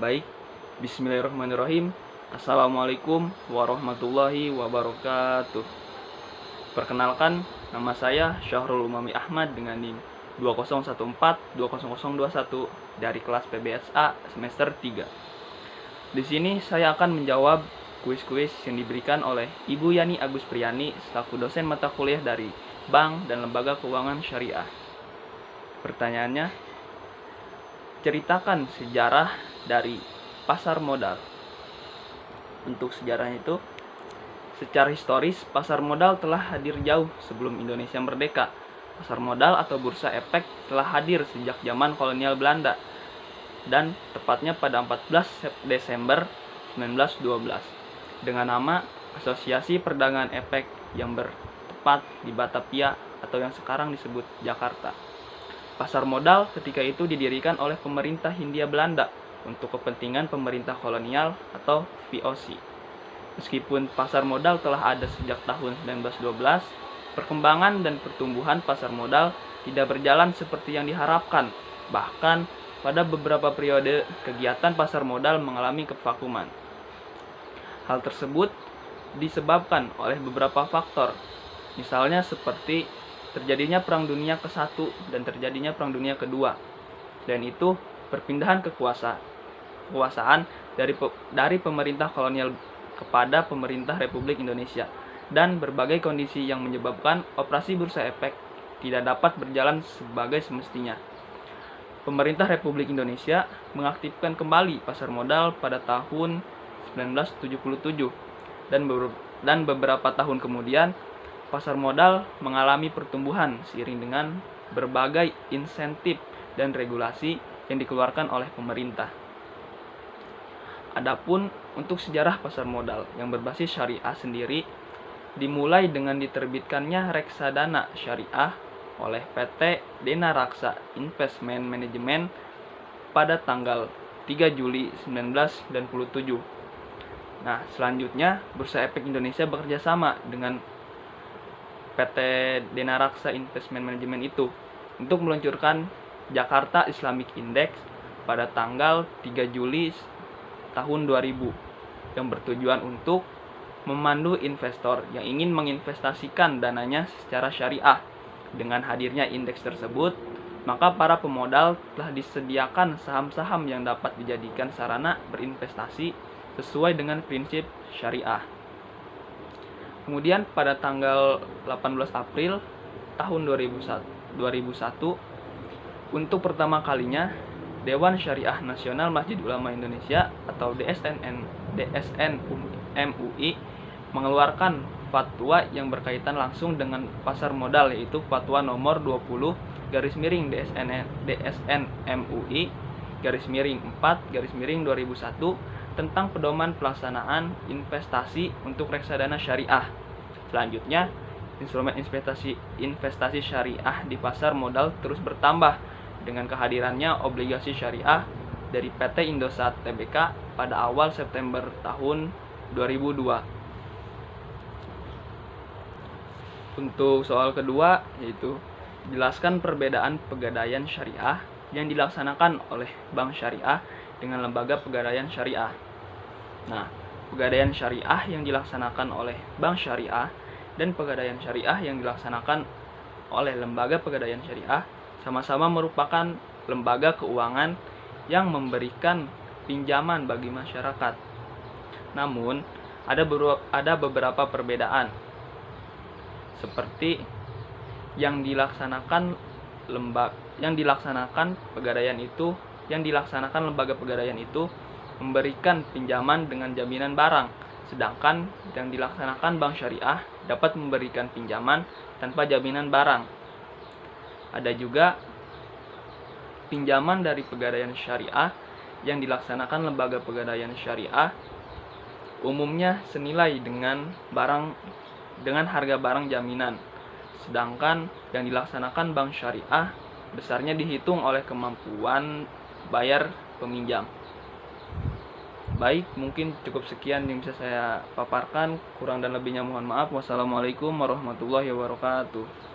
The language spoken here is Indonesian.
Baik, bismillahirrahmanirrahim. Assalamualaikum warahmatullahi wabarakatuh. Perkenalkan, nama saya Syahrul Umami Ahmad dengan NIM 2014200021 dari kelas PBSA semester 3. Di sini saya akan menjawab kuis-kuis yang diberikan oleh Ibu Yani Agus Priyani selaku dosen mata kuliah dari Bank dan Lembaga Keuangan Syariah. Pertanyaannya, ceritakan sejarah dari pasar modal. Untuk sejarahnya itu, secara historis, pasar modal telah hadir jauh sebelum Indonesia merdeka. Pasar modal atau bursa efek telah hadir sejak zaman kolonial Belanda dan tepatnya pada 14 Desember 1912 dengan nama Asosiasi Perdagangan Efek yang bertempat di Batavia atau yang sekarang disebut Jakarta. Pasar modal ketika itu didirikan oleh pemerintah Hindia Belanda untuk kepentingan pemerintah kolonial atau VOC. Meskipun pasar modal telah ada sejak tahun 1912, perkembangan dan pertumbuhan pasar modal tidak berjalan seperti yang diharapkan. Bahkan pada beberapa periode kegiatan pasar modal mengalami kevakuman. Hal tersebut disebabkan oleh beberapa faktor, misalnya seperti terjadinya Perang Dunia ke-1 dan terjadinya Perang Dunia ke-2, dan itu perpindahan kekuasaan dari pemerintah kolonial kepada pemerintah Republik Indonesia, dan berbagai kondisi yang menyebabkan operasi bursa efek tidak dapat berjalan sebagai semestinya. Pemerintah Republik Indonesia mengaktifkan kembali pasar modal pada tahun 1977, dan beberapa tahun kemudian pasar modal mengalami pertumbuhan seiring dengan berbagai insentif dan regulasi yang dikeluarkan oleh pemerintah. Adapun untuk sejarah pasar modal yang berbasis syariah sendiri, dimulai dengan diterbitkannya reksadana syariah oleh PT Dena Raksa Investment Management pada tanggal 3 Juli 1997. Nah, selanjutnya Bursa Efek Indonesia bekerja sama dengan PT Dena Raksa Investment Management itu untuk meluncurkan Jakarta Islamic Index pada tanggal 3 Juli tahun 2000 yang bertujuan untuk memandu investor yang ingin menginvestasikan dananya secara syariah. Dengan hadirnya indeks tersebut, maka para pemodal telah disediakan saham-saham yang dapat dijadikan sarana berinvestasi sesuai dengan prinsip syariah. Kemudian pada tanggal 18 April tahun 2001, untuk pertama kalinya Dewan Syariah Nasional Masjid Ulama Indonesia atau DSN MUI mengeluarkan fatwa yang berkaitan langsung dengan pasar modal, yaitu fatwa nomor 20 DSN MUI 4/2001 tentang pedoman pelaksanaan investasi untuk reksadana syariah. Selanjutnya, instrumen investasi syariah di pasar modal terus bertambah dengan kehadirannya obligasi syariah dari PT Indosat Tbk pada awal September tahun 2002. Untuk soal kedua, yaitu jelaskan perbedaan pegadaian syariah yang dilaksanakan oleh bank syariah dengan lembaga pegadaian syariah. Nah, pegadaian syariah yang dilaksanakan oleh bank syariah dan pegadaian syariah yang dilaksanakan oleh lembaga pegadaian syariah sama-sama merupakan lembaga keuangan yang memberikan pinjaman bagi masyarakat. Namun, ada beberapa perbedaan, seperti yang dilaksanakan lembaga pegadaian itu memberikan pinjaman dengan jaminan barang, sedangkan yang dilaksanakan bank syariah dapat memberikan pinjaman tanpa jaminan barang. Ada juga pinjaman dari pegadaian syariah yang dilaksanakan lembaga pegadaian syariah umumnya senilai dengan harga barang jaminan, sedangkan yang dilaksanakan bank syariah besarnya dihitung oleh kemampuan bayar peminjam. Baik, mungkin cukup sekian yang bisa saya paparkan. Kurang dan lebihnya mohon maaf. Wassalamualaikum warahmatullahi wabarakatuh.